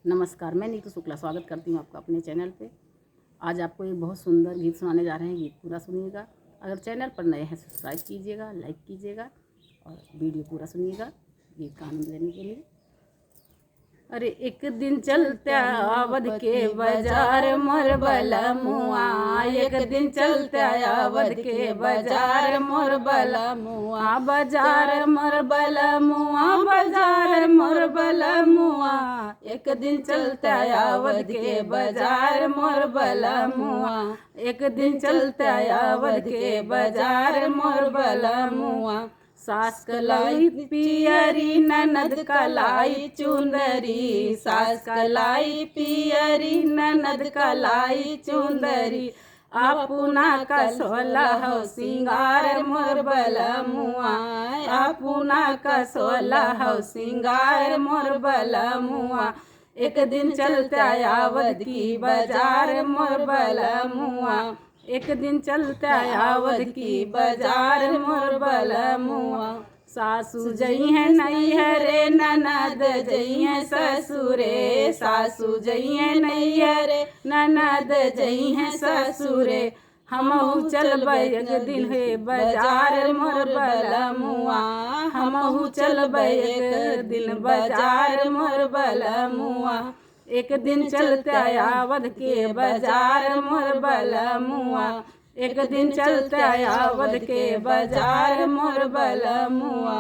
नमस्कार, मैं नीतू शुक्ला स्वागत करती हूँ आपका अपने चैनल पे। आज आपको एक बहुत सुंदर गीत सुनाने जा रहे हैं। गीत पूरा सुनिएगा। अगर चैनल पर नए हैं सब्सक्राइब कीजिएगा, लाइक कीजिएगा और वीडियो पूरा सुनिएगा गीत का आनंद लेने के लिए। अरे एक दिन चलते अवध के बाजार मोर बलमुआ, एक दिन चलते अवध के बाजार मोर बलमुआ, बाजार मोर बलमुआ, बाजार मोर बलमुआ, एक दिन चलते अवध के बाजार मोर बलमुआ, एक दिन चलते अवध के बाजार मोर बलमुआ। सास कलाई पियरी ननद कलाई चुंदरी, सास कलाई पियरी ननद कलाई चुंदरी, अपना का सोलह सिंगार मोर बलमुआ, अपना का सोलह सिंगार मोर बलमुआ, एक दिन चलते अवध की बाजार मोर बलमुआ, एक दिन चलते अवध की बाजार मोर बलमुआ। सासू जई है नैहरे ननद जई है ससुरे, सासू जई है नैहरे ननद जई है ससुरे, हमहू चलबै एक दिन हे बाजार मोर बलमुआ, हमहू चलबै एक दिन बाजार मोर बलमुआ, एक दिन चलते अवध के बाजार मोर बलमुआ, एक दिन चलते अवध के बाजार मोर बलमुआ।